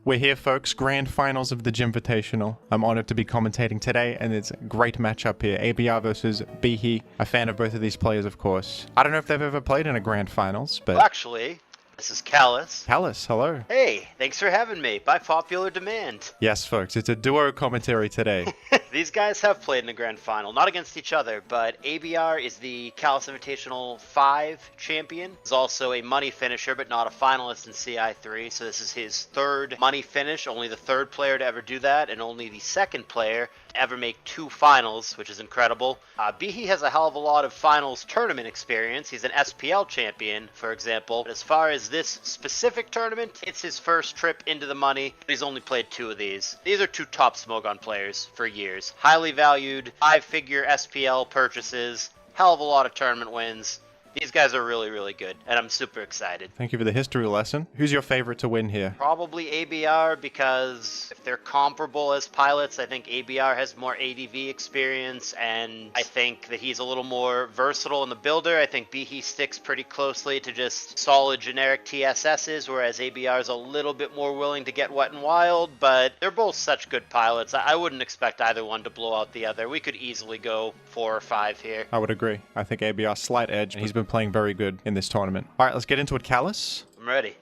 We're here, folks. Grand finals of the Jimvitational. I'm honored to be commentating today, and it's a great matchup here. ABR versus BIHI. A fan of both of these players, of course. I don't know if they've ever played in a grand finals, but... Well, actually, this is Callus. Callus, hello. Hey, thanks for having me, by popular demand. Yes, folks, it's a duo commentary today. These guys have played in the grand final, not against each other, but ABR is the Callus Invitational 5 champion. He's also a money finisher, but not a finalist in CI3, so this is his third money finish, only the third player to ever do that, and only the second player to ever make 2 finals, which is incredible. BIHI has a hell of a lot of finals tournament experience. He's an SPL champion, for example. But as far as this specific tournament, it's his first trip into the money. He's only played 2 of these. These are 2 top Smogon players for years. Highly valued, 5-figure SPL purchases, hell of a lot of tournament wins. These guys are really, really good, and I'm super excited. Thank you for the history lesson. Who's your favorite to win here? Probably ABR, because if they're comparable as pilots, I think ABR has more ADV experience, and I think that he's a little more versatile in the builder. I think BIHI sticks pretty closely to just solid generic TSSs, whereas ABR is a little bit more willing to get wet and wild, but they're both such good pilots. I wouldn't expect either one to blow out the other. We could easily go 4 or 5 here. I would agree. I think ABR slight edge, and he's been playing very good in this tournament. All right, let's get into it, Callus. I'm ready.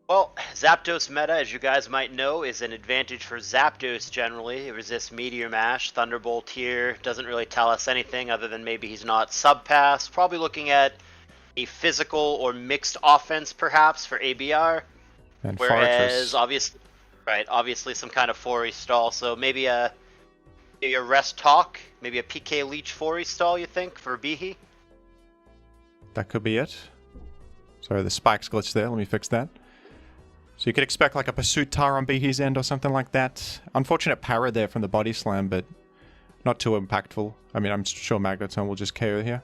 Well, Zapdos meta, as you guys might know, is an advantage for Zapdos generally. It resists Meteor Mash. Thunderbolt here doesn't really tell us anything other than maybe he's not subpass. Probably looking at a physical or mixed offense perhaps for ABR. And whereas obviously some kind of 4-y stall, so maybe a rest talk, maybe a PK Leech 4-y stall, you think, for BIHI? That could be it. Sorry, the spikes glitched there. Let me fix that. So you could expect like a Pursuit Tar on BIHI's end or something like that. Unfortunate para there from the body slam, but not too impactful. I mean, I'm sure Magneton will just KO here.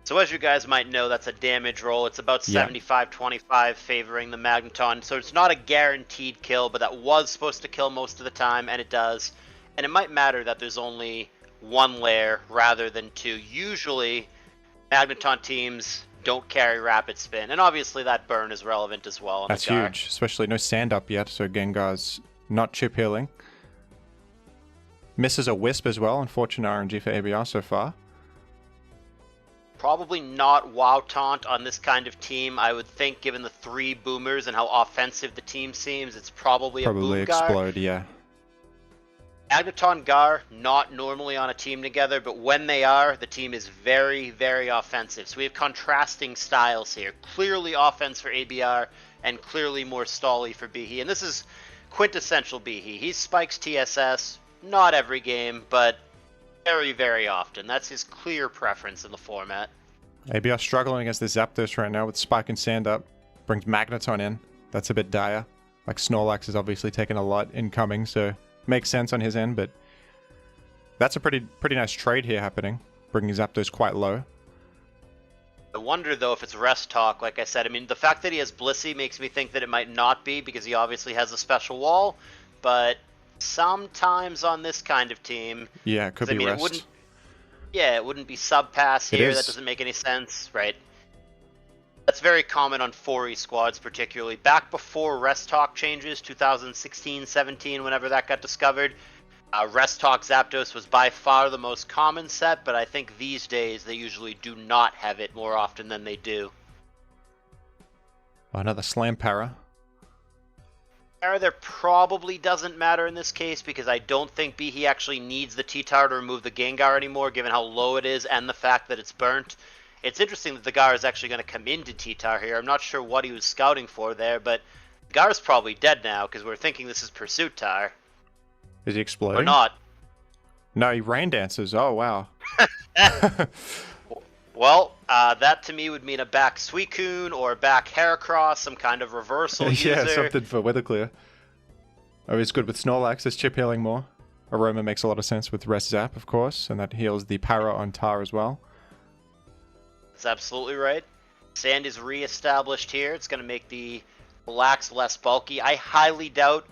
So as you guys might know, that's a damage roll. It's about 75-25 favoring the Magneton. So it's not a guaranteed kill, but that was supposed to kill most of the time, and it does. And it might matter that there's only 1 lair rather than 2. Usually, Magneton teams don't carry Rapid Spin, and obviously that burn is relevant as well. That's huge, especially no Sand Up yet, so Gengar's not chip healing. Misses a Wisp as well, unfortunate RNG for ABR so far. Probably not WoW Taunt on this kind of team. I would think, given the 3 boomers and how offensive the team seems, it's probably a boom Explode, yeah. Magneton Gar, not normally on a team together, but when they are, the team is very, very offensive. So we have contrasting styles here. Clearly offense for ABR, and clearly more stally for BIHI. And this is quintessential BIHI. He spikes TSS, not every game, but very, very often. That's his clear preference in the format. ABR struggling against the Zapdos right now with Spike and Sand Up. Brings Magneton in. That's a bit dire. Like Snorlax is obviously taking a lot incoming, so makes sense on his end, but that's a pretty nice trade here happening. Bringing Zapdos quite low. I wonder though if it's rest talk, like I said. I mean, the fact that he has Blissey makes me think that it might not be, because he obviously has a special wall, but sometimes on this kind of team, yeah, it could be rest. It wouldn't be subpass here. That doesn't make any sense, right? That's very common on 4-y squads, particularly back before rest talk changes, 2016-17, whenever that got discovered. Rest talk Zapdos was by far the most common set, but I think these days they usually do not have it more often than they do. Another Slam Para. There probably doesn't matter in this case, because I don't think BIHI actually needs the T-Tar to remove the Gengar anymore, given how low it is and the fact that it's burnt. It's interesting that the Gar is actually going to come into T-Tar here. I'm not sure what he was scouting for there, but Gar's probably dead now, because we're thinking this is Pursuit Tar. Is he exploding? Or not. No, he rain dances. Oh, wow. Well, that to me would mean a back Suicune or a back Heracross, some kind of reversal user. Yeah, something for Weather Clear. Oh, he's good with Snorlax. There's chip healing more. Aroma makes a lot of sense with Rest Zap, of course, and that heals the Para on Tar as well. That's absolutely right. Sand is re-established here. It's going to make the Lax less bulky. I highly doubt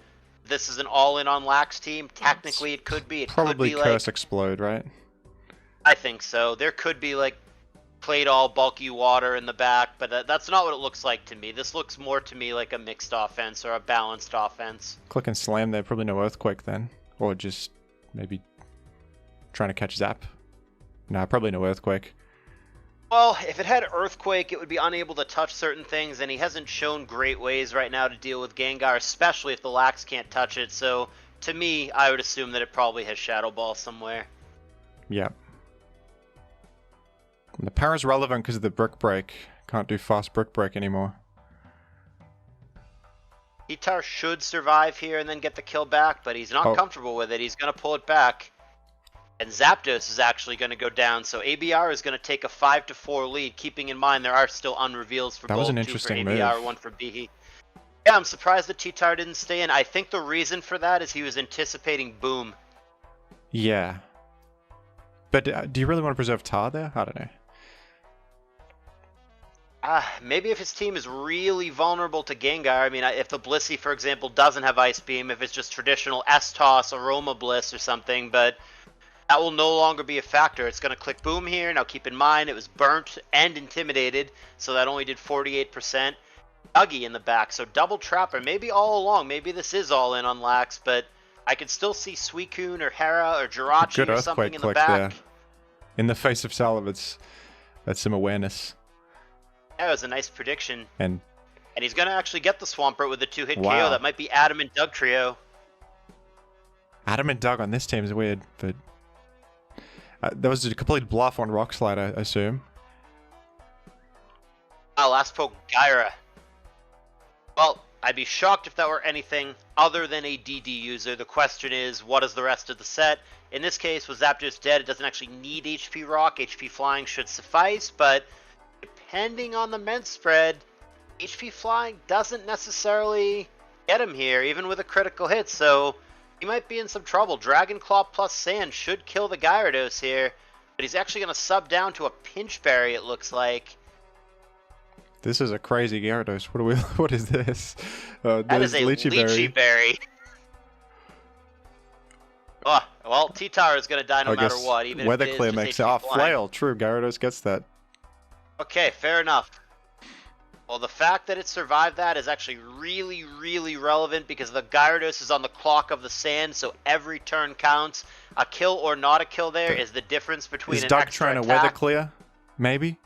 this is an all-in on Lax team. Technically, it could be. It probably could be Curse like, Explode, right? I think so. There could be like Played all bulky water in the back, but that's not what it looks like to me. This looks more to me like a mixed offense or a balanced offense. Click and slam there, probably no Earthquake then. Or just maybe trying to catch Zap. Nah, probably no Earthquake. Well, if it had Earthquake, it would be unable to touch certain things, and he hasn't shown great ways right now to deal with Gengar, especially if the Lax can't touch it. So, to me, I would assume that it probably has Shadow Ball somewhere. Yep. And the Para's relevant because of the Brick Break. Can't do fast Brick Break anymore. Tyranitar should survive here and then get the kill back, but he's not comfortable with it. He's going to pull it back. And Zapdos is actually going to go down, so ABR is going to take a 5-4 lead, keeping in mind there are still unreveals for that both. Was an 2 interesting for ABR, move. 1 for BIHI. Yeah, I'm surprised that Tyranitar didn't stay in. I think the reason for that is he was anticipating Boom. Yeah. But do you really want to preserve Tar there? I don't know. Maybe if his team is really vulnerable to Gengar. I mean, if the Blissey, for example, doesn't have Ice Beam, if it's just traditional S-Toss, Aroma Bliss or something, but that will no longer be a factor. It's going to click Boom here. Now keep in mind, it was burnt and intimidated, so that only did 48%. Dougie in the back, so double Trapper. Maybe all along, maybe this is all in on Lax, but I could still see Suicune or Hera or Jirachi or something in the back. There. In the face of Salavitz. That's some awareness. Yeah, it was a nice prediction. And he's going to actually get the Swampert with a 2-hit wow. KO. That might be Adam and Doug trio. Adam and Doug on this team is weird, but that was a complete bluff on Rock Slide, I assume. Last poke, Gyra. Well, I'd be shocked if that were anything other than a DD user. The question is, what is the rest of the set? In this case, with Zapdos dead, it doesn't actually need HP Rock. HP Flying should suffice, but depending on the Ment spread, HP Flying doesn't necessarily get him here, even with a critical hit, so he might be in some trouble. Dragon Claw plus Sand should kill the Gyarados here, but he's actually going to sub down to a Pinch Berry, it looks like. This is a crazy Gyarados. What is this? That is a Lychee Berry. Oh, well, Tyranitar is going to die no matter what, even Weather if it is Clear just makes it. HP Oh, Flying. Flail. True, Gyarados gets that. Okay, fair enough. Well, the fact that it survived that is actually really, really relevant because the Gyarados is on the clock of the sand, so every turn counts. A kill or not a kill there is the difference between is an Doug extra trying to attack. Weather Clear? Maybe?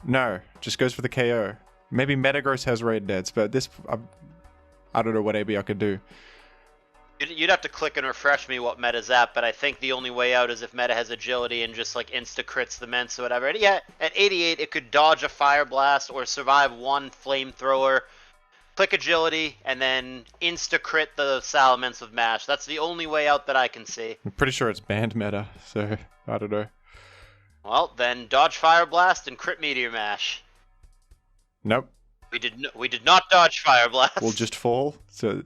No, just goes for the KO. Maybe Metagross has Raid Deads, but this... I don't know what ABR could do. You'd have to click and refresh me what meta's at, but I think the only way out is if meta has agility and just like insta-crits the Ments or whatever. And yeah, at 88, it could dodge a Fire Blast or survive one Flamethrower, click agility, and then insta-crit the Salamence with Mash. That's the only way out that I can see. I'm pretty sure it's banned meta, so I don't know. Well, then dodge Fire Blast and crit Meteor Mash. Nope. We did not dodge Fire Blast. We'll just fall. So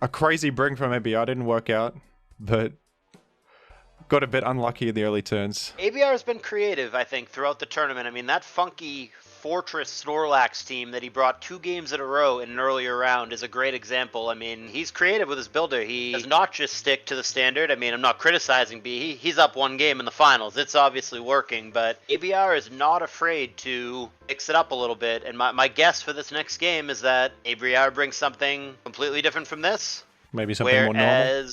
a crazy bring from ABR didn't work out, but got a bit unlucky in the early turns. ABR has been creative, I think, throughout the tournament. I mean, that funky Fortress Snorlax team that he brought 2 games in a row in an earlier round is a great example. I mean, he's creative with his builder. He does not just stick to the standard. I mean, I'm not criticizing B. He's up 1 game in the finals. It's obviously working, but ABR is not afraid to mix it up a little bit. And my guess for this next game is that ABR brings something completely different from this. Maybe something more normal?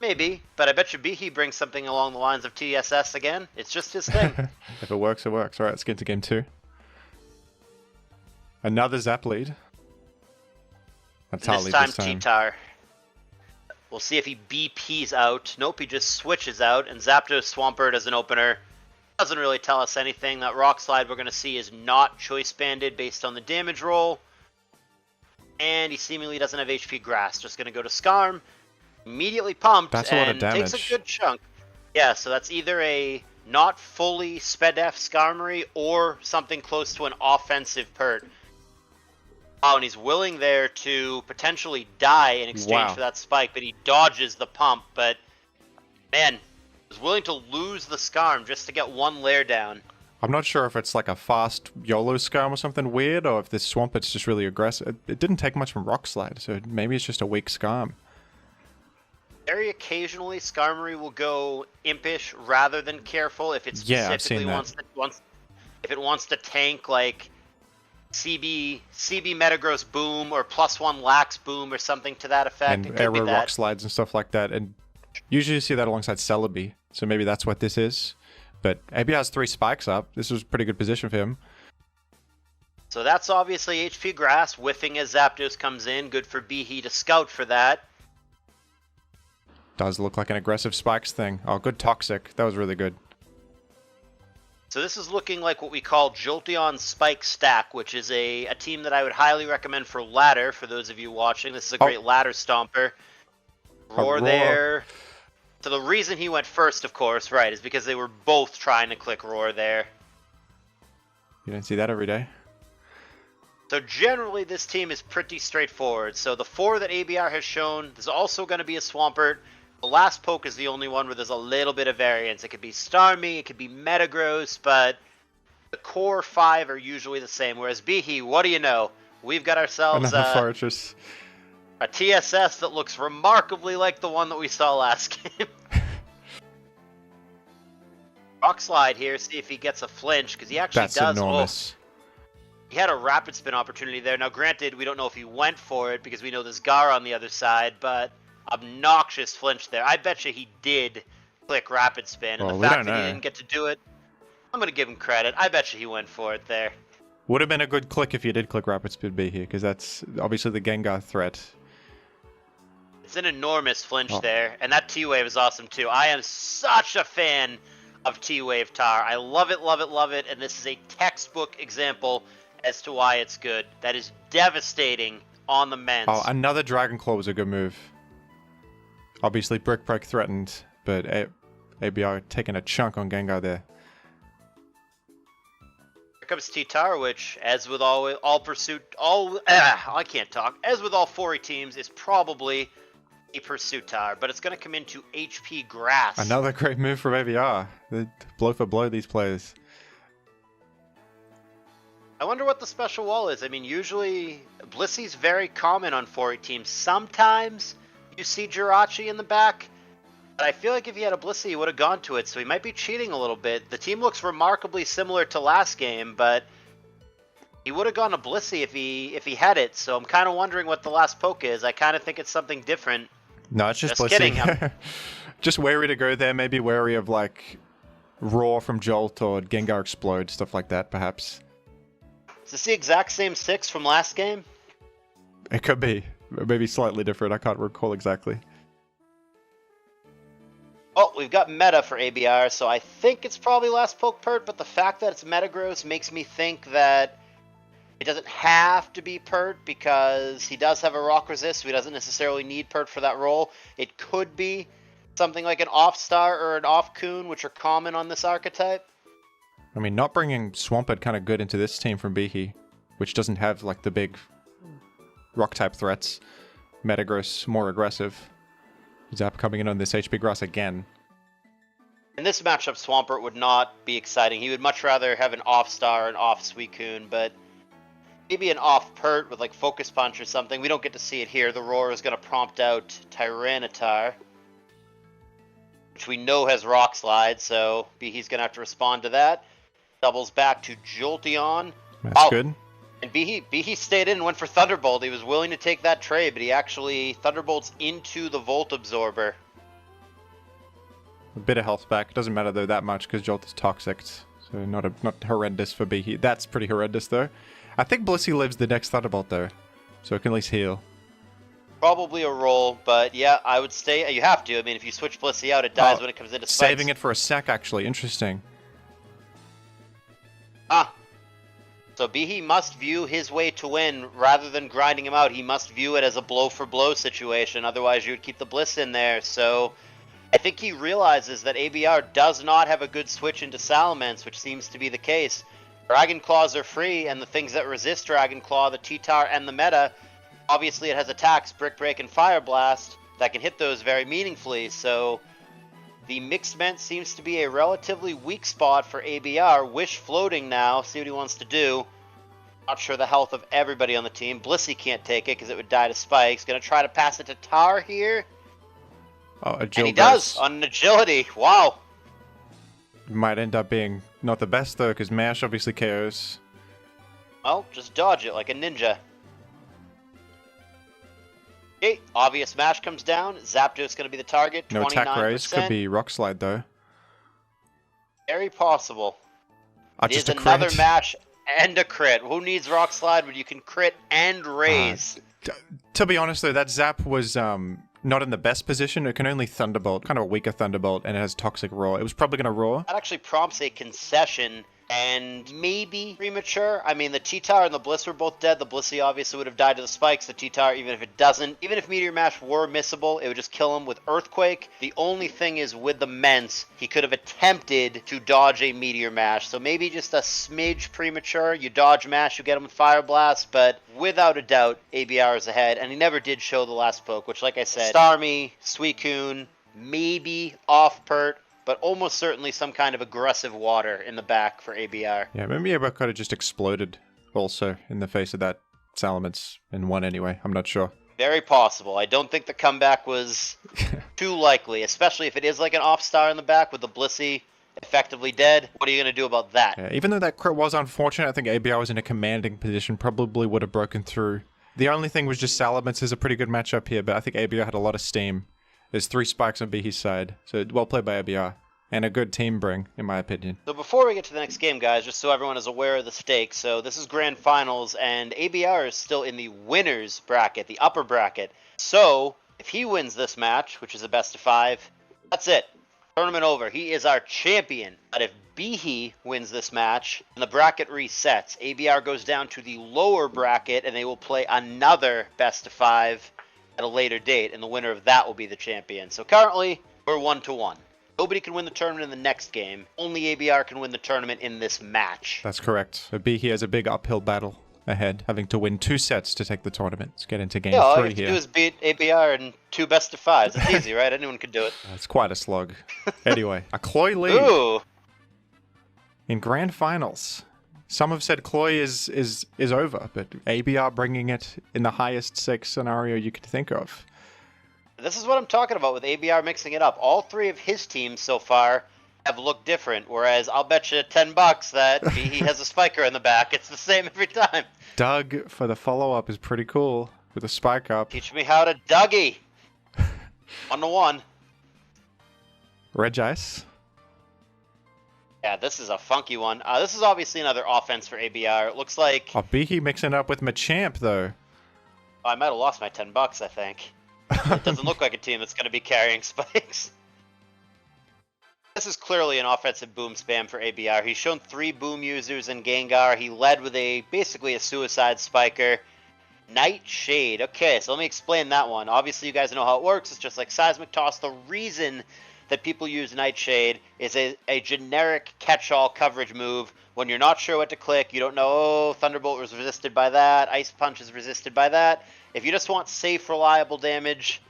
Maybe, but I bet you BIHI brings something along the lines of TSS again. It's just his thing. If it works, it works. All right, let's get into game 2. Another Zap lead. That's how this time Tyranitar. We'll see if he BP's out. Nope, he just switches out, and Zapdos Swampert as an opener. Doesn't really tell us anything. That Rock Slide we're going to see is not choice banded based on the damage roll. And he seemingly doesn't have HP Grass. Just going to go to Skarm. Immediately pumped. That's a lot of damage. Takes a good chunk. Yeah, so that's either a not fully SpedF Skarmory or something close to an offensive Pert. Oh, and he's willing there to potentially die in exchange for that spike, but he dodges the pump. But, man, was willing to lose the Skarm just to get 1 lair down. I'm not sure if it's like a fast YOLO Skarm or something weird, or if this Swampert's just really aggressive. It didn't take much from Rock Slide, so maybe it's just a weak Skarm. Very occasionally, Skarmory will go impish rather than careful if it Yeah, I've specifically seen that. if it wants to tank like CB Metagross Boom or +1 Lax Boom or something to that effect. And It could be Aero that. Rock Slides and stuff like that. And usually you see that alongside Celebi. So maybe that's what this is. But ABR has 3 spikes up. This was a pretty good position for him. So that's obviously HP Grass, whiffing as Zapdos comes in. Good for BIHI to scout for that. Does look like an aggressive spikes thing. Oh, good Toxic. That was really good. So this is looking like what we call Jolteon Spike Stack, which is a team that I would highly recommend for ladder, for those of you watching. This is a great ladder stomper. Roar there. So the reason he went first, of course, right, is because they were both trying to click Roar there. You don't see that every day. So generally this team is pretty straightforward. So the 4 that ABR has shown, there's also going to be a Swampert. The last poke is the only one where there's a little bit of variance. It could be Starmie, it could be Metagross, but the core 5 are usually the same. Whereas BIHI, what do you know? We've got ourselves Another a TSS that looks remarkably like the one that we saw last game. Rock Slide here, see if he gets a flinch, because he actually That's does. enormous. He had a rapid spin opportunity there. Now granted, we don't know if he went for it because we know there's Gar on the other side, but obnoxious flinch there. I bet you he did click rapid spin, and the fact that he didn't get to do it, I'm going to give him credit. I bet you he went for it there. Would have been a good click if you did click rapid spin B here, because that's obviously the Gengar threat. It's an enormous flinch there, and that T-Wave is awesome too. I am such a fan of T-Wave Tar. I love it, love it, love it, and this is a textbook example as to why it's good. That is devastating on the Mence. Oh, another Dragon Claw was a good move. Obviously, Brick Break threatened, but ABR taking a chunk on Gengar there. Here comes T-Tar, which, as with I can't talk. As with all 4 teams, is probably a Pursuit Tar, but it's going to come into HP Grass. Another great move from ABR. They blow for blow, these players. I wonder what the special wall is. I mean, usually Blissey's very common on 4 teams. Sometimes you see Jirachi in the back, but I feel like if he had a Blissey, he would have gone to it, so he might be cheating a little bit. The team looks remarkably similar to last game, but he would have gone to Blissey if he had it, so I'm kind of wondering what the last poke is. I kind of think it's something different. No, it's just Blissey. Kidding. Just wary to go there, maybe wary of, like, Roar from Jolt or Gengar Explode, stuff like that, perhaps. Is this the exact same 6 from last game? It could be. Maybe slightly different. I can't recall exactly. Oh, we've got Meta for ABR, so I think it's probably last poke Pert, but the fact that it's Metagross makes me think that it doesn't have to be Pert because he does have a Rock Resist, so he doesn't necessarily need Pert for that role. It could be something like an Off-Star or an Off-Coon, which are common on this archetype. I mean, not bringing Swampert kind of good into this team from BIHI, which doesn't have, like, the big Rock-type threats. Metagross, more aggressive. Zap coming in on this HP Grass again. In this matchup, Swampert would not be exciting. He would much rather have an Off-Star or an Off-Suicune, but maybe an Off-Pert with, like, Focus Punch or something. We don't get to see it here. The Roar is going to prompt out Tyranitar, which we know has Rock Slide, so BIHI's going to have to respond to that. Doubles back to Jolteon. That's good. And BIHI stayed in and went for Thunderbolt. He was willing to take that trade, but he actually Thunderbolts into the Volt Absorber. A bit of health back. Doesn't matter though that much because Jolt is toxic, so not horrendous for BIHI. That's pretty horrendous though. I think Blissey lives the next Thunderbolt though, so it can at least heal. Probably a roll, but yeah, I would stay. You have to. I mean, if you switch Blissey out, it dies when it comes into spikes. Saving it for a sec, actually. Interesting. So BIHI must view his way to win rather than grinding him out. He must view it as a blow-for-blow situation. Otherwise, you would keep the Bliss in there. So I think he realizes that ABR does not have a good switch into Salamence, which seems to be the case. Dragon Claws are free, and the things that resist Dragon Claw, the T-Tar and the Meta, obviously it has attacks, Brick Break and Fire Blast, that can hit those very meaningfully. So the Mixed Ment seems to be a relatively weak spot for ABR. Wish floating now, see what he wants to do. Not sure the health of everybody on the team. Blissey can't take it because it would die to spikes. Gonna try to pass it to Tar here. Oh, And agile he does burst. on an agility. Wow. Might end up being not the best though, because Mash obviously KOs. Well, just dodge it like a ninja. Okay, obvious smash comes down. Zapdos going to be the target. 29%. No attack raise. Could be Rock Slide though. Very possible. It Just is a another crit. mash and a crit. Who needs Rock Slide when you can crit and raise? To be honest though, that Zap was not in the best position. It can only Thunderbolt, kind of a weaker Thunderbolt, and it has Toxic Roar. It was probably going to Roar. That actually prompts a concession and maybe premature. I mean, the T-Tar and the Bliss were both dead. The Blissey obviously would have died to the spikes. The T-Tar, even if it doesn't, even if Meteor Mash were missable, it would just kill him with Earthquake. The only thing is with the Mence, he could have attempted to dodge a Meteor Mash. So maybe just a smidge premature. You dodge Mash, you get him with Fire Blast, but without a doubt, ABR is ahead. And he never did show the last poke, which, like I said, Starmie, Suicune, maybe off-pert, but almost certainly some kind of aggressive water in the back for ABR. Yeah, maybe ABR could have just exploded also in the face of that Salamence and won anyway. I'm not sure. Very possible. I don't think the comeback was too likely, especially if it is like an off-star in the back with the Blissey effectively dead. What are you going to do about that? Yeah, even though that crit was unfortunate, I think ABR was in a commanding position, probably would have broken through. The only thing was just Salamence is a pretty good matchup here, but I think ABR had a lot of steam. There's 3 spikes on BIHI's side, so well played by ABR. And a good team bring, in my opinion. So before we get to the next game, guys, just so everyone is aware of the stakes, so this is Grand Finals, and ABR is still in the winners bracket, the upper bracket. So, if he wins this match, which is a best of 5, that's it. Tournament over. He is our champion. But if BIHI wins this match, and the bracket resets, ABR goes down to the lower bracket, and they will play another best of 5 at a later date, and the winner of that will be the champion. So currently, we're 1-1. Nobody can win the tournament in the next game. Only ABR can win the tournament in this match. That's correct. So BIHI has a big uphill battle ahead, having to win 2 sets to take the tournament. Let's get into game 3 all you have here. to do is beat ABR in 2 best of 5s. It's easy, right? Anyone can do it. It's quite a slog. Anyway, a Cloy lead Ooh. in Grand Finals. Some have said Cloy is over, but ABR bringing it in the highest stakes scenario you could think of. This is what I'm talking about with ABR mixing it up. All 3 of his teams so far have looked different, whereas I'll bet you $10 that he has a spiker in the back. It's the same every time. Doug for the follow-up is pretty cool with a spike up. Teach me how to Dougie. 1-1. Regice. Yeah, this is a funky one. This is obviously another offense for ABR. It looks like... Oh, BIHI mixing it up with Machamp, though. I might have lost my $10, I think. It doesn't look like a team that's going to be carrying spikes. This is clearly an offensive boom spam for ABR. He's shown 3 boom users in Gengar. He led with basically a suicide spiker. Nightshade. Okay, so let me explain that one. Obviously, you guys know how it works. It's just like Seismic Toss. The reason that people use Nightshade is a generic catch-all coverage move. When you're not sure what to click, you don't know, oh, Thunderbolt was resisted by that, Ice Punch is resisted by that. If you just want safe, reliable damage,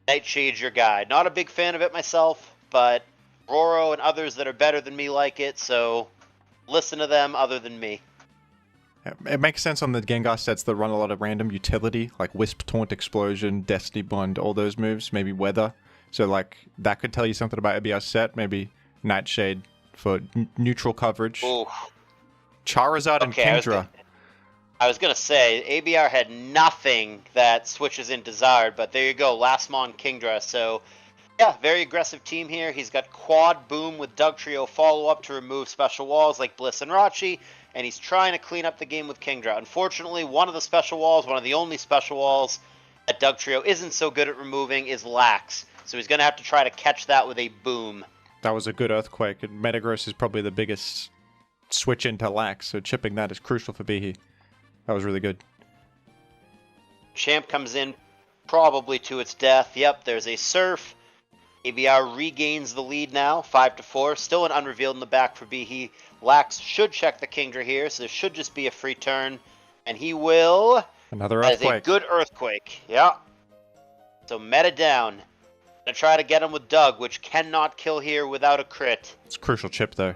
Nightshade's your guy. Not a big fan of it myself, but Roro and others that are better than me like it, so listen to them other than me. It makes sense on the Gengar sets that run a lot of random utility, like Wisp, Taunt, Explosion, Destiny Bond, all those moves, maybe Weather. So, like, that could tell you something about ABR's set, maybe Nightshade for neutral coverage. Ooh. Charizard and Kingdra. I was going to say, ABR had nothing that switches into Zard, but there you go, Lastmon Kingdra. So, yeah, very aggressive team here. He's got Quad Boom with Dugtrio follow-up to remove special walls like Bliss and Rachi, and he's trying to clean up the game with Kingdra. Unfortunately, one of the special walls, one of the only special walls that Dugtrio isn't so good at removing is Lax. So he's going to have to try to catch that with a Boom. That was a good Earthquake, and Metagross is probably the biggest switch into Lax, so chipping that is crucial for BIHI. That was really good. Champ comes in probably to its death. Yep, there's a Surf. ABR regains the lead now, 5-4. Still an unrevealed in the back for BIHI. Lax should check the Kingdra here, so there should just be a free turn. And he will... Another That Earthquake. is a good Earthquake. Yeah. So meta down. Gonna try to get him with Doug, which cannot kill here without a crit. It's a crucial chip, though.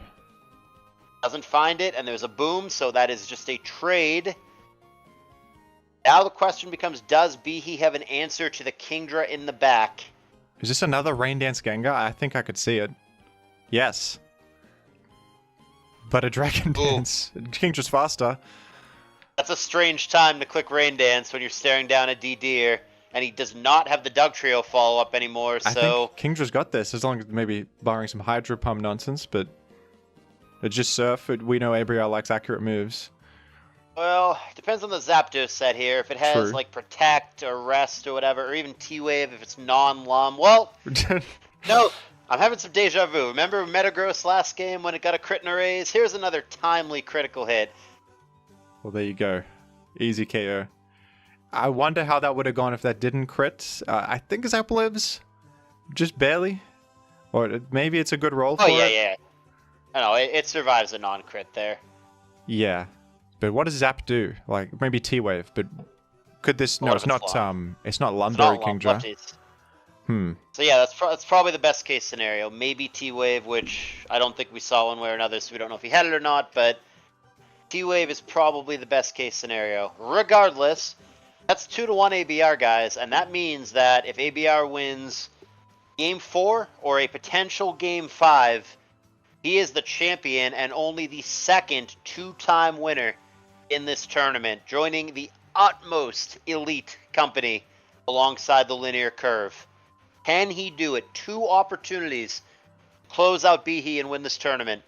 Doesn't find it, and there's a Boom, so that is just a trade. Now the question becomes, does BIHI have an answer to the Kingdra in the back? Is this another Rain Dance Gengar? I think I could see it. Yes. But a Dragon Dance. Kingdra's faster. That's a strange time to click Rain Dance when you're staring down at D-Deer, and he does not have the Doug Trio follow-up anymore, so... I think Kingdra's got this, as long as maybe barring some Hydro Pump nonsense, but... It's just Surf. We know ABR likes accurate moves. Well, depends on the Zapdos set here. If it has, True. like, Protect or Rest or whatever, or even T-Wave if it's non-Lum. Well, no, I'm having some deja vu. Remember Metagross last game when it got a crit and a raise? Here's another timely critical hit. Well, there you go. Easy KO. I wonder how that would have gone if that didn't crit. I think Zap lives. Just barely. Or maybe it's a good roll for Oh, yeah, it. yeah. I know, it survives a non-crit there. Yeah. But what does Zap do? Like, maybe T-Wave, but could this... No, it's not, it's not Lumberry Kingdra. So yeah, that's probably the best case scenario. Maybe T-Wave, which I don't think we saw one way or another, so we don't know if he had it or not, but T-Wave is probably the best case scenario. Regardless, that's 2-1 ABR, guys, and that means that if ABR wins Game 4 or a potential Game 5, he is the champion and only the second two-time winner in this tournament, joining the utmost elite company alongside the linear curve. Can he do it? 2 opportunities to close out BIHI and win this tournament.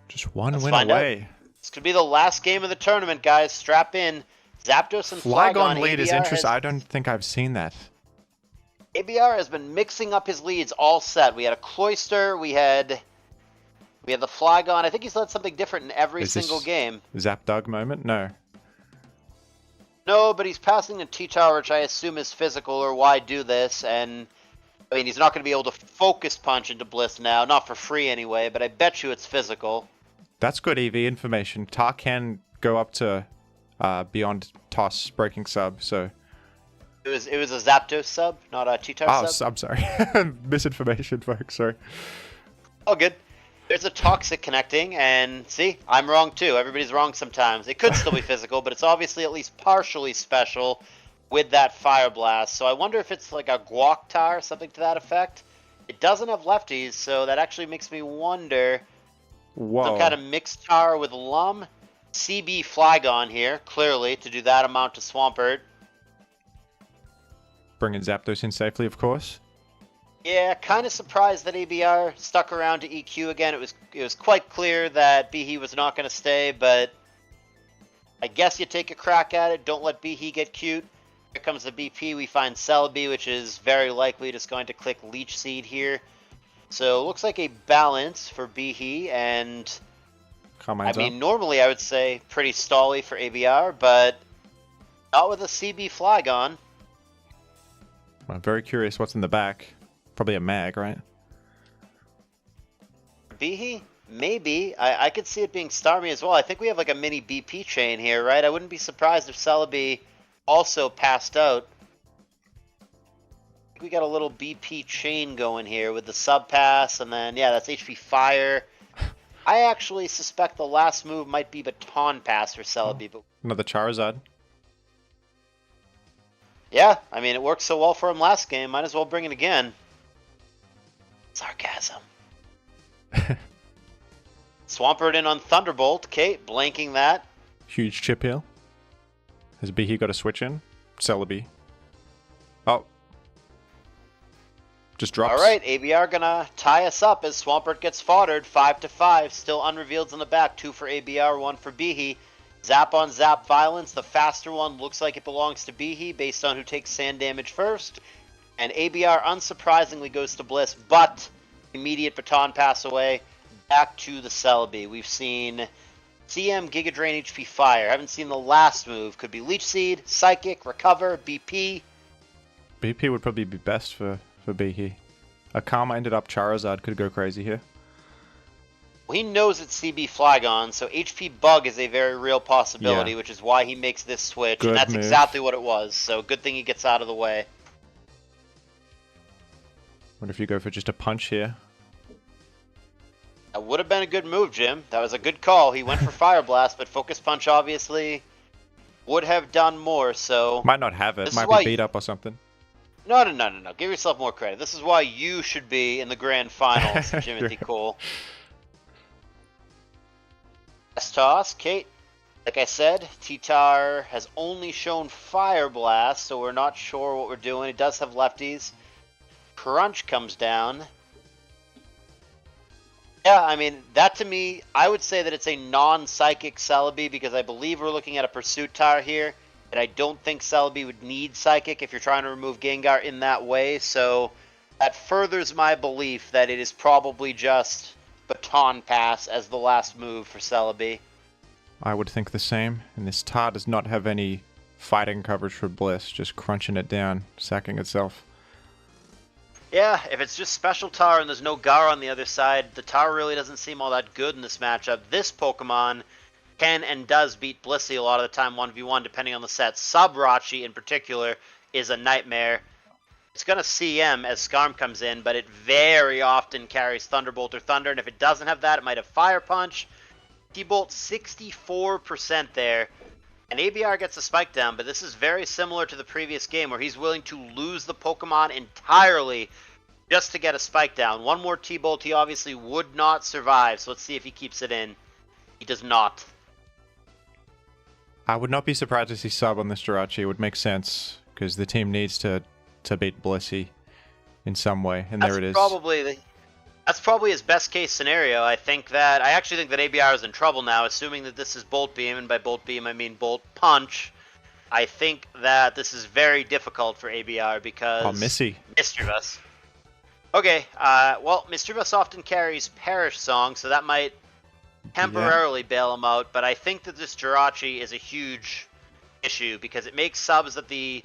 Just one win away. This could be the last game of the tournament, guys. Strap in. Zapdos and Flygon lead is interesting. I don't think I've seen that. ABR has been mixing up his leads all set. We had a Cloyster, we had the Flygon. I think he's led something different in every single game. Zap Doug moment? No. No, but he's passing the T-Tower, which I assume is physical, or why do this? And, I mean, he's not going to be able to focus punch into Bliss now. Not for free anyway, but I bet you it's physical. That's good EV information. Tar can go up to beyond Toss breaking sub, so... It was a Zapdos sub, not a T-Tower sub? Oh, I'm sorry. Misinformation, folks, sorry. Oh, good. There's a Toxic connecting, and see, I'm wrong too. Everybody's wrong sometimes. It could still be physical, but it's obviously at least partially special with that Fire Blast. So I wonder if it's like a Guoktar, something to that effect. It doesn't have lefties, so that actually makes me wonder. Whoa. Some kind of mixed Tar with Lum. CB Flygon here, clearly, to do that amount to Swampert. Bringing Zapdos in safely, of course. Yeah, kind of surprised that ABR stuck around to EQ again. It was quite clear that BIHI was not going to stay, but I guess you take a crack at it. Don't let BIHI get cute. Here comes the BP. We find Celebi, which is very likely just going to click Leech Seed here. So it looks like a balance for BIHI, and I mean, normally I would say pretty stally for ABR, but not with a CB Flygon. I'm very curious what's in the back. Probably a mag, right? BIHI? Maybe. I could see it being Starmie as well. I think we have like a mini BP chain here, right? I wouldn't be surprised if Celebi also passed out. We got a little BP chain going here with the sub pass, and then, yeah, that's HP Fire. I actually suspect the last move might be Baton Pass for Celebi. But another Charizard. yeah, I mean, it worked so well for him last game. Might as well bring it again. Sarcasm. Swampert in on Thunderbolt. Kate blanking that. Huge chip here. Has BIHI got a switch in? Celebi. Oh. Just drops. Alright, ABR gonna tie us up as Swampert gets foddered. 5-5. Still unrevealed in the back. 2 for ABR, 1 for BIHI. Zap on Zap Violence. The faster one looks like it belongs to BIHI based on who takes sand damage first. And ABR unsurprisingly goes to Bliss, but immediate Baton Pass away. Back to the Celebi. We've seen CM, Giga Drain, HP Fire. Haven't seen the last move. Could be Leech Seed, Psychic, Recover, BP. BP would probably be best for BIHI. A Karma ended up Charizard could go crazy here. Well, he knows it's CB Flygon, so HP Bug is a very real possibility, which is why he makes this switch. Good and that's move. exactly what it was, so good thing he gets out of the way. Wonder if you go for just a punch here. That would have been a good move, Jim. That was a good call. He went for Fire Blast, but Focus Punch obviously would have done more, so... Might not have it. This Might is be why- beat up or something. No, no, no, no, no. Give yourself more credit. This is why you should be in the grand finals, Sure. Jimothy Cole. Last toss, Kate. Like I said, T-Tar has only shown Fire Blast, so we're not sure what we're doing. It does have lefties. Crunch comes down. Yeah, I mean, that to me, I would say that it's a non-psychic Celebi because I believe we're looking at a Pursuit Tar here. And I don't think Celebi would need Psychic if you're trying to remove Gengar in that way, so that furthers my belief that it is probably just Baton Pass as the last move for Celebi. I would think the same, and this Tar does not have any fighting coverage for Bliss, just crunching it down, sacking itself. Yeah, if it's just Special Tar and there's no Gar on the other side, the Tar really doesn't seem all that good in this matchup. This Pokemon can and does beat Blissey a lot of the time 1v1 depending on the set. Subrachi in particular is a nightmare. It's going to CM as Skarm comes in, but it very often carries Thunderbolt or Thunder, and if it doesn't have that, it might have Fire Punch. T-Bolt 64% there, and ABR gets a Spike down, but this is very similar to the previous game where he's willing to lose the Pokemon entirely just to get a Spike down. One more T-Bolt, he obviously would not survive, so let's see if he keeps it in. He does not. I would not be surprised to see sub on this Jirachi. It would make sense, because the team needs to beat Blissey in some way, and there it is. That's probably his best case scenario. I actually think that ABR is in trouble now, assuming that this is Bolt Beam, and by Bolt Beam I mean Bolt Punch. I think that this is very difficult for ABR because... Oh, Missy. Mischievous. Okay, well, Mischievous often carries Perish Song, so that might temporarily bail him out, but I think that this Jirachi is a huge issue because it makes subs that the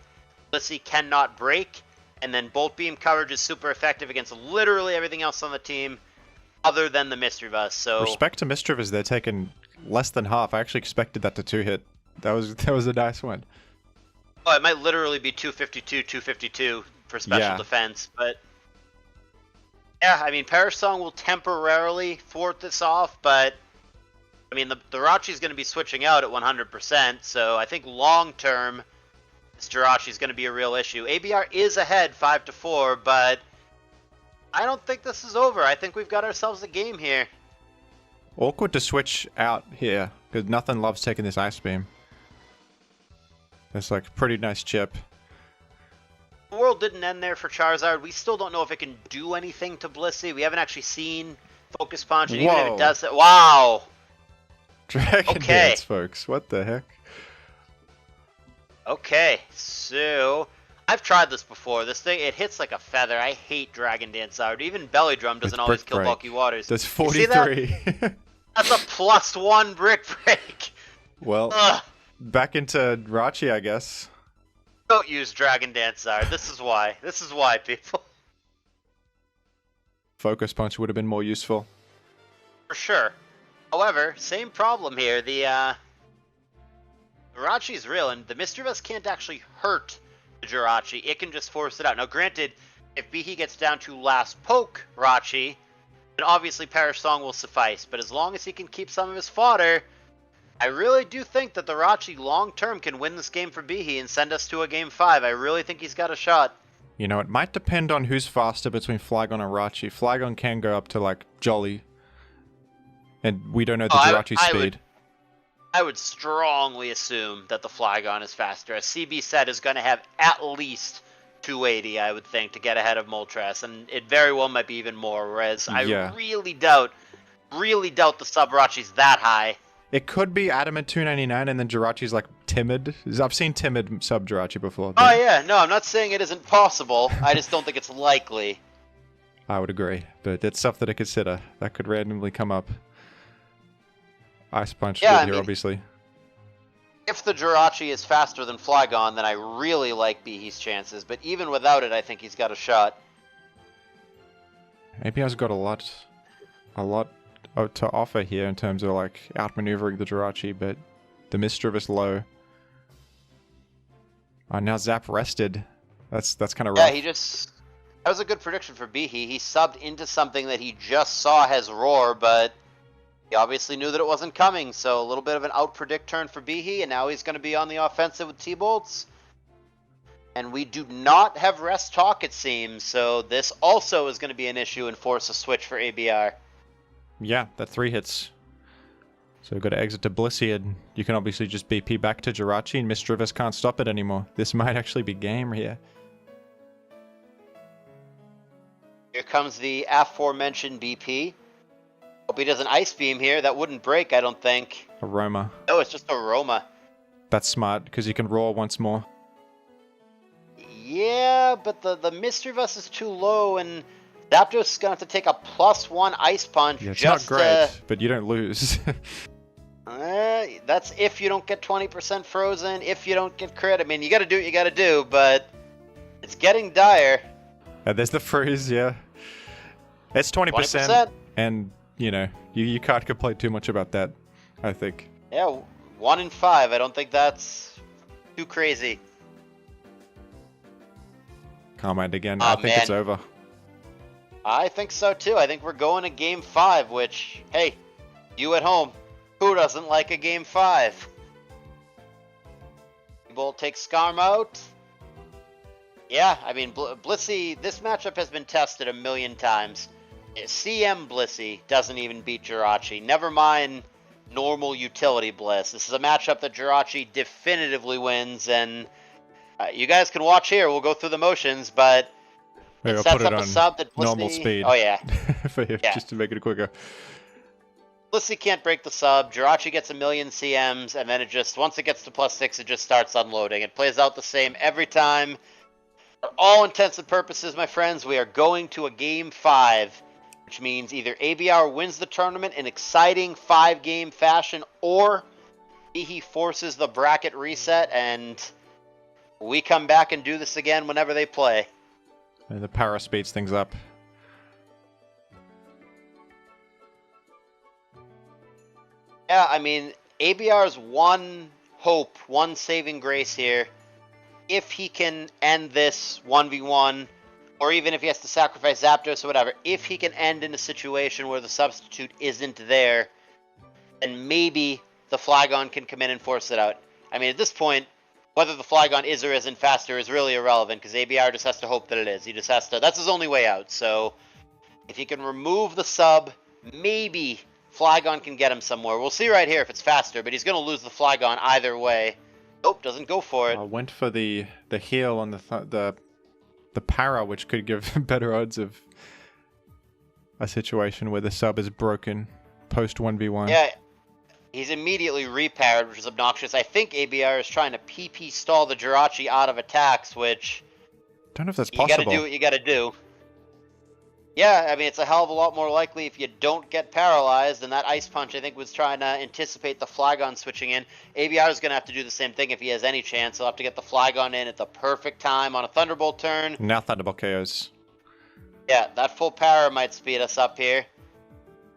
Blissey cannot break, and then Bolt Beam coverage is super effective against literally everything else on the team other than the Mischievous. So respect to Mischievous, they're taking less than half. I actually expected that to 2-hit. That was a nice one. Oh, it might literally be 252, 252 for special defense, but yeah, I mean, Perish Song will temporarily thwart this off, but I mean, the Jirachi is going to be switching out at 100%, so I think long-term, this Jirachi is going to be a real issue. ABR is ahead 5-4, but I don't think this is over. I think we've got ourselves a game here. Awkward to switch out here, because nothing loves taking this Ice Beam. It's like a pretty nice chip. The world didn't end there for Charizard. We still don't know if it can do anything to Blissey. We haven't actually seen Focus Punch, and even if it does that... Wow! Dragon Dance, folks. What the heck? Okay, so I've tried this before. This thing, it hits like a feather. I hate Dragon Dance out. Even Belly Drum doesn't always kill bulky waters. That's 43. That's a +1 brick break. Well, back into Rachi, I guess. Don't use Dragon Dance Zard. This is why. This is why, people. Focus Punch would have been more useful. For sure. However, same problem here. The Jirachi is real, and the Mischievous can't actually hurt the Jirachi. It can just force it out. Now, granted, if BIHI gets down to last poke Rachi, then obviously Perish Song will suffice. But as long as he can keep some of his fodder, I really do think that the Rachi long-term can win this game for BIHI and send us to a Game 5. I really think he's got a shot. You know, it might depend on who's faster between Flygon and Rachi. Flygon can go up to, like, Jolly. And we don't know the Jirachi's speed. I would strongly assume that the Flygon is faster. A CB set is going to have at least 280, I would think, to get ahead of Moltres. And it very well might be even more, whereas I really doubt the Sub-Rachi's that high. It could be Adamant 299 and then Jirachi's like timid. I've seen timid sub Jirachi before. Oh yeah, no, I'm not saying it isn't possible. I just don't think it's likely. I would agree, but it's stuff that I consider. That could randomly come up. Ice Punch good here, obviously. If the Jirachi is faster than Flygon, then I really like BIHI's chances, but even without it, I think he's got a shot. ABR's got a lot to offer here in terms of like outmaneuvering the Jirachi, but the Mischievous low. Now Zap rested. That's kind of rough. Yeah, that was a good prediction for BIHI. He subbed into something that he just saw has Roar, but he obviously knew that it wasn't coming, so a little bit of an out-predict turn for BIHI, and now he's going to be on the offensive with T-Bolts. And we do not have Rest Talk, it seems, so this also is going to be an issue and force a switch for ABR. Yeah, that 3 hits. So we've got to exit to Blissey, and you can obviously just BP back to Jirachi, and Misdreavus can't stop it anymore. This might actually be game here. Here comes the aforementioned BP. Hope he does an Ice Beam here. That wouldn't break, I don't think. Aroma. No, it's just Aroma. That's smart, because you can roar once more. Yeah, but the Misdreavus is too low, and Zapdos is going to have to take a +1 Ice Punch. Yeah, it's just not great, but you don't lose. That's if you don't get 20% frozen, if you don't get crit. I mean, you got to do what you got to do, but it's getting dire. There's the freeze, yeah. It's 20%, and, you know, you can't complain too much about that, I think. Yeah, 1 in 5. I don't think that's too crazy. Carmine again. I think it's over. I think so, too. I think we're going to Game 5, which, hey, you at home, who doesn't like a Game 5? Bolt takes Skarmory. Yeah, I mean, Blissey, this matchup has been tested a million times. CM Blissey doesn't even beat Jirachi. Never mind normal utility Bliss. This is a matchup that Jirachi definitively wins, and you guys can watch here. We'll go through the motions, but it sets up a sub that Blissey... normal speed. Oh, yeah. For him, yeah. Just to make it quicker. Blissey can't break the sub. Jirachi gets a million CMs, and then it just, once it gets to +6, it just starts unloading. It plays out the same every time. For all intents and purposes, my friends, we are going to a Game 5, which means either ABR wins the tournament in exciting 5-game fashion, or he forces the bracket reset, and we come back and do this again whenever they play. And the power speeds things up. Yeah, I mean, ABR's one hope, one saving grace here, if he can end this 1v1, or even if he has to sacrifice Zapdos or whatever, if he can end in a situation where the substitute isn't there, then maybe the Flygon can come in and force it out. I mean, at this point, whether the Flygon is or isn't faster is really irrelevant, because ABR just has to hope that it is. He just has to, that's his only way out. So, if he can remove the sub, maybe Flygon can get him somewhere. We'll see right here if it's faster, but he's going to lose the Flygon either way. Nope, doesn't go for it. I went for the heal on the para, which could give better odds of a situation where the sub is broken post 1v1. Yeah, he's immediately repowered, which is obnoxious. I think ABR is trying to PP stall the Jirachi out of attacks, which... Don't know if that's possible. You gotta do what you gotta do. Yeah, I mean, it's a hell of a lot more likely if you don't get paralyzed, and that Ice Punch, I think, was trying to anticipate the Flygon switching in. ABR is going to have to do the same thing if he has any chance. He'll have to get the Flygon in at the perfect time on a Thunderbolt turn. Now Thunderbolt KOs. Yeah, that full power might speed us up here.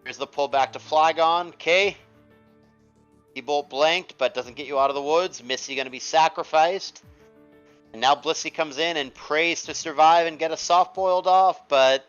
Here's the pull back to Flygon. Okay. T-Bolt blanked, but doesn't get you out of the woods. Missy going to be sacrificed. And now Blissey comes in and prays to survive and get a soft-boiled off, but...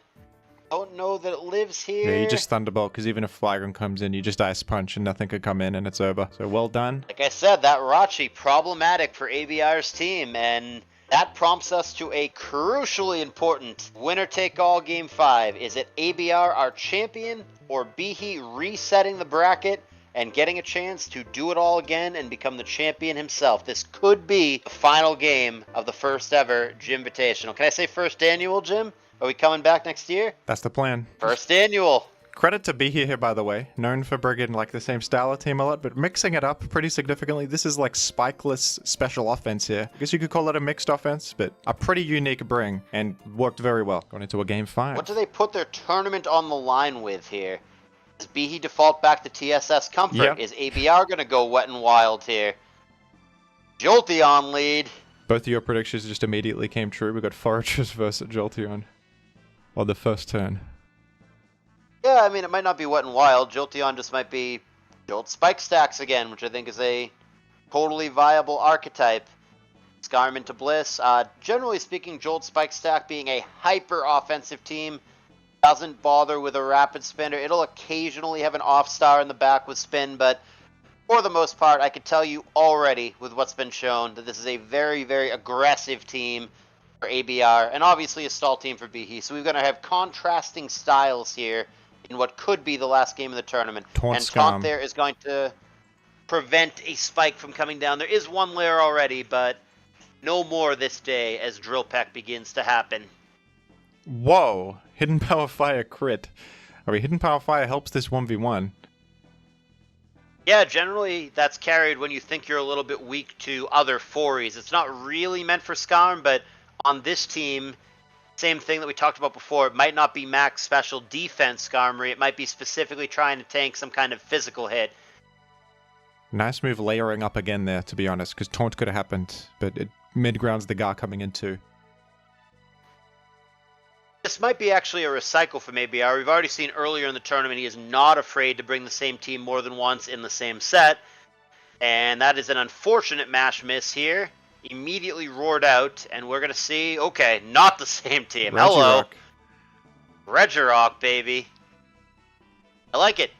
don't know that it lives here. Yeah, you just Thunderbolt, because even if Flygon comes in, you just Ice Punch and nothing could come in and it's over. So well done. Like I said, that Rachi, problematic for ABR's team, and that prompts us to a crucially important winner-take-all Game 5. Is it ABR, our champion, or BIHI resetting the bracket and getting a chance to do it all again and become the champion himself? This could be the final game of the first ever Jimvitational. Can I say first annual, Jim? Are we coming back next year? That's the plan. First annual. Credit to BIHI here, by the way. Known for bringing like the same style of team a lot, but mixing it up pretty significantly. This is like spikeless special offense here. I guess you could call it a mixed offense, but a pretty unique bring, and worked very well. Going into a Game 5. What do they put their tournament on the line with here? Does BIHI default back to TSS Comfort? Yep. Is ABR going to go Wet and Wild here? Jolteon lead. Both of your predictions just immediately came true. We got Foragers versus Jolteon on the first turn. Yeah, I mean, it might not be Wet and Wild. Jolteon just might be Jolt Spike Stacks again, which I think is a totally viable archetype. Skarmory to Bliss. Generally speaking, Jolt Spike Stack being a hyper-offensive team doesn't bother with a Rapid Spinner. It'll occasionally have an off-star in the back with Spin, but for the most part, I could tell you already with what's been shown that this is a very, very aggressive team for ABR, and obviously a stall team for BIHI. So we're going to have contrasting styles here in what could be the last game of the tournament. And Taunt there is going to prevent a spike from coming down. There is one layer already, but no more this day as Drill Peck begins to happen. Whoa! Hidden Power Fire crit. I mean, Hidden Power Fire helps this 1v1. Yeah, generally that's carried when you think you're a little bit weak to other fories. It's not really meant for Skarm, but on this team, same thing that we talked about before. It might not be max special defense Skarmory. It might be specifically trying to tank some kind of physical hit. Nice move layering up again there, to be honest, because Taunt could have happened, but mid-ground's the Gar coming in too. This might be actually a recycle from ABR. We've already seen earlier in the tournament he is not afraid to bring the same team more than once in the same set. And that is an unfortunate mash miss here. Immediately roared out, and we're going to see, okay, not the same team. Hello. Regirock, baby. I like it.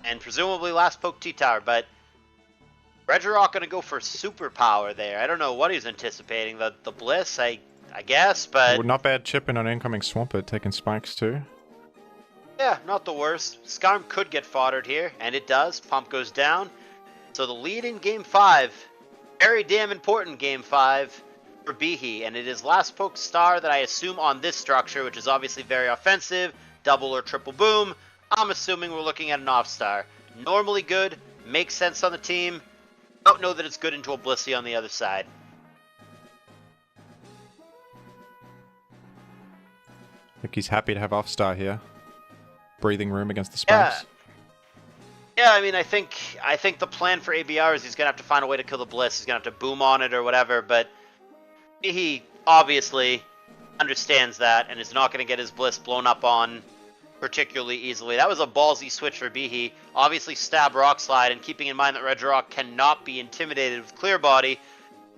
And presumably last poke T-Tower, but Regirock going to go for superpower there. I don't know what he's anticipating. The Bliss, I guess, but... Well, not bad chipping on incoming Swampert, taking spikes too. Yeah, not the worst. Skarm could get foddered here, and it does. Pump goes down. So the lead in Game 5, very damn important Game 5 for BIHI, and it is last poke star that I assume on this structure, which is obviously very offensive, double or triple boom. I'm assuming we're looking at an off star. Normally good, makes sense on the team. Don't know that it's good into a Blissey on the other side. I think he's happy to have off star here. Breathing room against the spikes. Yeah, I mean, I think the plan for ABR is he's going to have to find a way to kill the Bliss. He's going to have to boom on it or whatever, but he obviously understands that and is not going to get his Bliss blown up on particularly easily. That was a ballsy switch for BIHI. Obviously stab Rock Slide, and keeping in mind that Regirock cannot be intimidated with Clear Body,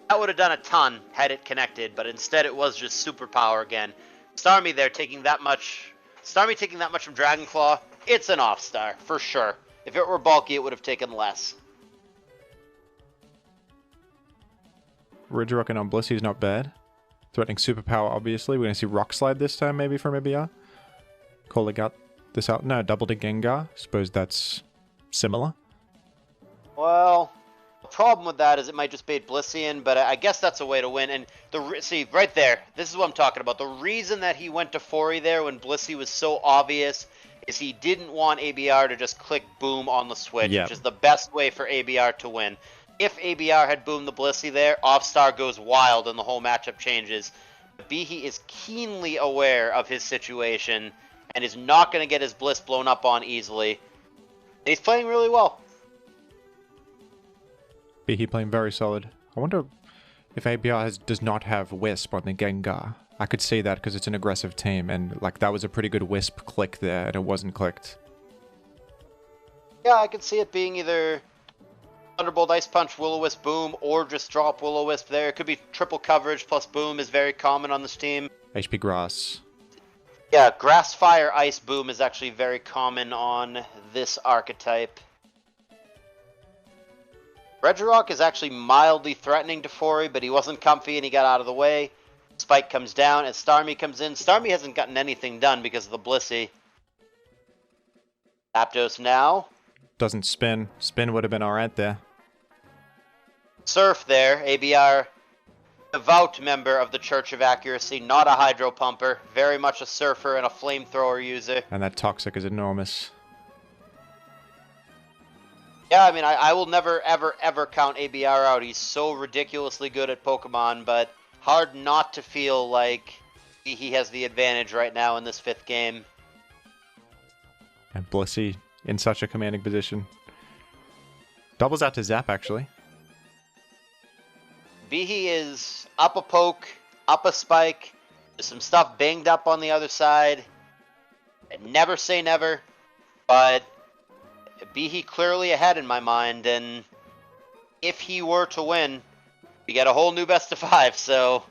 that would have done a ton had it connected, but instead it was just superpower again. Starmie there taking that much... Starmie taking that much from Dragon Claw, it's an off star, for sure. If it were bulky, it would have taken less. Regirock and on Blissey is not bad. Threatening superpower, obviously. We're going to see Rock Slide this time, maybe, from ABR. Calling out this out. No, double to Gengar. Suppose that's similar. Well, the problem with that is it might just bait Blissey in, but I guess that's a way to win. And see, right there, this is what I'm talking about. The reason that he went to Fori there when Blissey was so obvious is he didn't want ABR to just click boom on the switch, which is the best way for ABR to win. If ABR had boomed the Blissey there, Offstar goes wild and the whole matchup changes. BIHI is keenly aware of his situation and is not going to get his Bliss blown up on easily. And he's playing really well. BIHI playing very solid. I wonder if ABR does not have Wisp on the Gengar. I could see that because it's an aggressive team, and like that was a pretty good Wisp click there, and it wasn't clicked. Yeah, I could see it being either Thunderbolt, Ice Punch, Will-O-Wisp, Boom, or just drop Will-O-Wisp there. It could be triple coverage plus Boom is very common on this team. HP Grass. Yeah, Grass, Fire, Ice, Boom is actually very common on this archetype. Regirock is actually mildly threatening to Fori, but he wasn't comfy and he got out of the way. Spike comes down as Starmie comes in. Starmie hasn't gotten anything done because of the Blissey. Zapdos now. Doesn't spin. Spin would have been alright there. Surf there. ABR, devout member of the Church of Accuracy, not a Hydro Pumper. Very much a surfer and a flamethrower user. And that Toxic is enormous. Yeah, I mean, I will never, ever, ever count ABR out. He's so ridiculously good at Pokemon, but hard not to feel like he has the advantage right now in this 5th game. And Blissey in such a commanding position. Doubles out to Zap, actually. BIHI is up a poke, up a spike. There's some stuff banged up on the other side. I'd never say never, but BIHI clearly ahead in my mind, and if he were to win, we get a whole new best of 5, so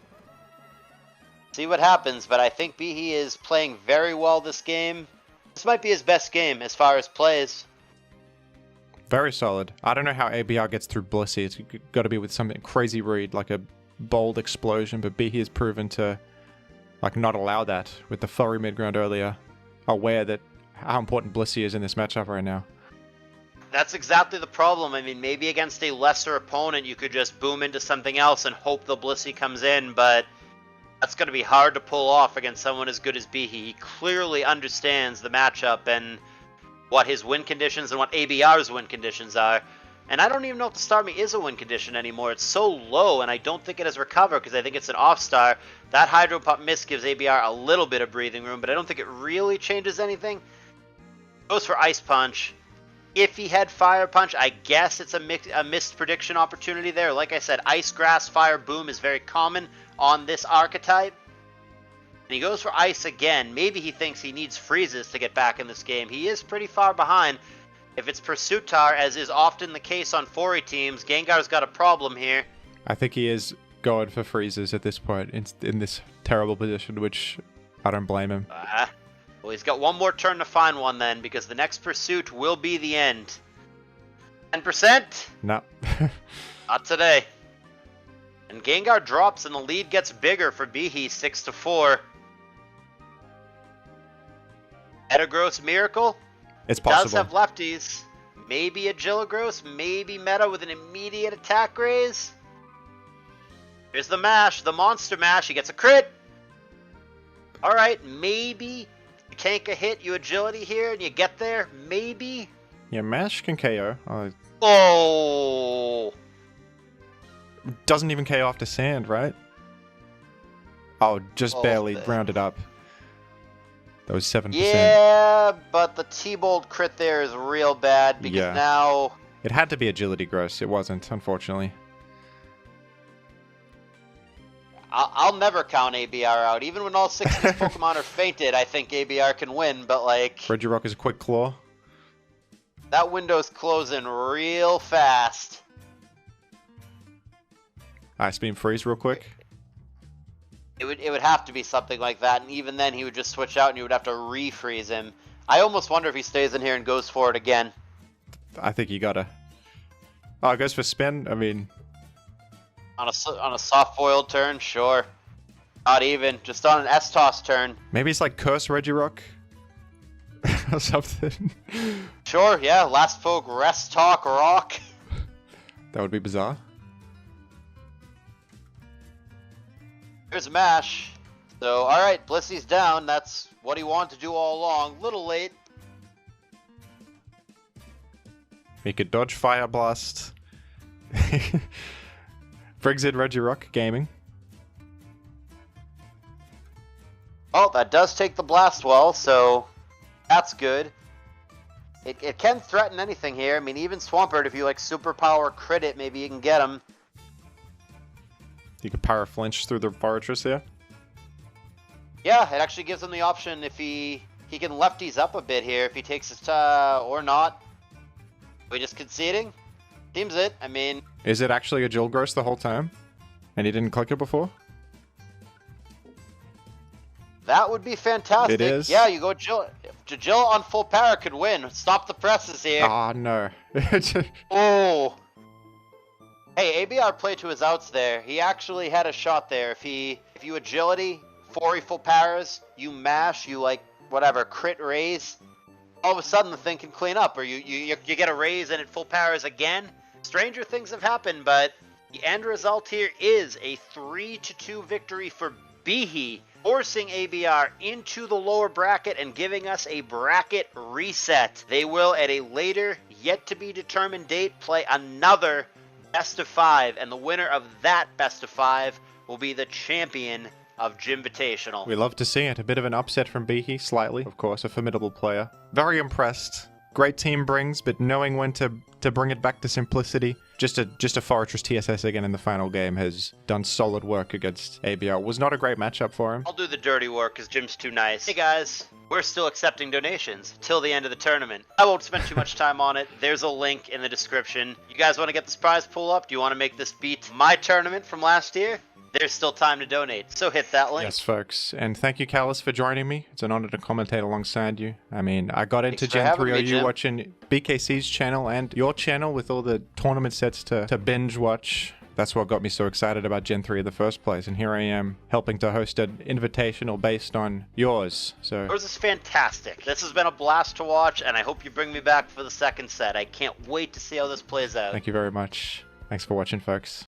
see what happens. But I think BIHI is playing very well this game. This might be his best game as far as plays. Very solid. I don't know how ABR gets through Blissey. It's got to be with something crazy read, like a bold explosion, but BIHI has proven to like not allow that with the furry mid-ground earlier, aware that how important Blissey is in this matchup right now. That's exactly the problem. I mean, maybe against a lesser opponent, you could just boom into something else and hope the Blissey comes in, but that's going to be hard to pull off against someone as good as BIHI. He clearly understands the matchup and what his win conditions and what ABR's win conditions are. And I don't even know if the Starmie is a win condition anymore. It's so low, and I don't think it has recovered because I think it's an off-star. That Hydro Pump miss gives ABR a little bit of breathing room, but I don't think it really changes anything. Goes for Ice Punch. If he had Fire Punch, I guess it's a missed prediction opportunity there. Like I said, Ice, Grass, Fire, Boom is very common on this archetype. And he goes for Ice again. Maybe he thinks he needs Freezes to get back in this game. He is pretty far behind. If it's Pursuitar, as is often the case on 4A teams, Gengar's got a problem here. I think he is going for Freezes at this point in this terrible position, which I don't blame him. Well, he's got one more turn to find one then, because the next Pursuit will be the end. 10%? No. Not today. And Gengar drops and the lead gets bigger for BIHI, 6-4. Metagross Miracle? It's possible. Does have lefties. Maybe a Agilogross, maybe Meta with an immediate attack raise. Here's the mash, the monster mash. He gets a crit. Alright, maybe you tank a hit, you agility here, and you get there. Maybe. Yeah, Mash can KO. Oh! Doesn't even KO after Sand, right? Oh, just barely rounded up. That was 7%. Yeah, but the T-Bolt crit there is real bad because now... It had to be Agility Gross. It wasn't, unfortunately. I'll never count ABR out. Even when all 6 of these Pokemon are fainted, I think ABR can win, but like... Regirock is a quick claw. That window's closing real fast. Ice Beam Freeze real quick. It would have to be something like that, and even then he would just switch out and you would have to refreeze him. I almost wonder if he stays in here and goes for it again. I think you gotta. Oh, it goes for spin? I mean... On a soft-boiled turn, sure. Not even, just on an S-Toss turn. Maybe it's like Curse Regirock? Or something. Sure, yeah, Last Poke, Rest Talk, Rock. That would be bizarre. Here's Mash. So, alright, Blissey's down. That's what he wanted to do all along. Little late. He could dodge Fire Blast. Briggs in Regirock Gaming. Oh, that does take the Blast Wall, so that's good. It can threaten anything here. I mean, even Swampert, if you like Superpower crit it, maybe you can get him. You could Power Flinch through the Fortress here. Yeah, it actually gives him the option if he can lefties up a bit here if he takes his or not. We just conceding? Seems it. I mean... Is it actually a Jilgross the whole time? And he didn't click it before? That would be fantastic. It is? Yeah, you go Jill. Jill on full power could win. Stop the presses here. Ah, no. Oh. Hey, ABR played to his outs there. He actually had a shot there. If you agility, 4 full powers, you mash, you like, whatever, crit raise, all of a sudden the thing can clean up. Or you get a raise and it full powers again. Stranger things have happened, but the end result here is a 3-2 victory for BIHI, forcing ABR into the lower bracket and giving us a bracket reset. They will, at a later, yet-to-be-determined date, play another best of 5, and the winner of that best of 5 will be the champion of Jimvitational. We love to see it. A bit of an upset from BIHI, slightly. Of course, a formidable player. Very impressed. Great team brings, but knowing when to bring it back to simplicity. Just a Fortress TSS again in the final game has done solid work against ABR. Was not a great matchup for him. I'll do the dirty work because Jim's too nice. Hey guys, we're still accepting donations till the end of the tournament. I won't spend too much time on it. There's a link in the description. You guys want to get this prize pool up? Do you want to make this beat my tournament from last year? there's still time to donate, so hit that link. Yes, folks. And thank you, Callus, for joining me. It's an honor to commentate alongside you. I mean, I got into Thanks for Gen having 3 me, OU Jim. watching BKC's channel and your channel with all the tournament sets to binge watch. That's what got me so excited about Gen 3 in the first place. And here I am helping to host an invitational based on yours. So Yours is fantastic. This has been a blast to watch, and I hope you bring me back for the second set. I can't wait to see how this plays out. thank you very much. Thanks for watching, folks.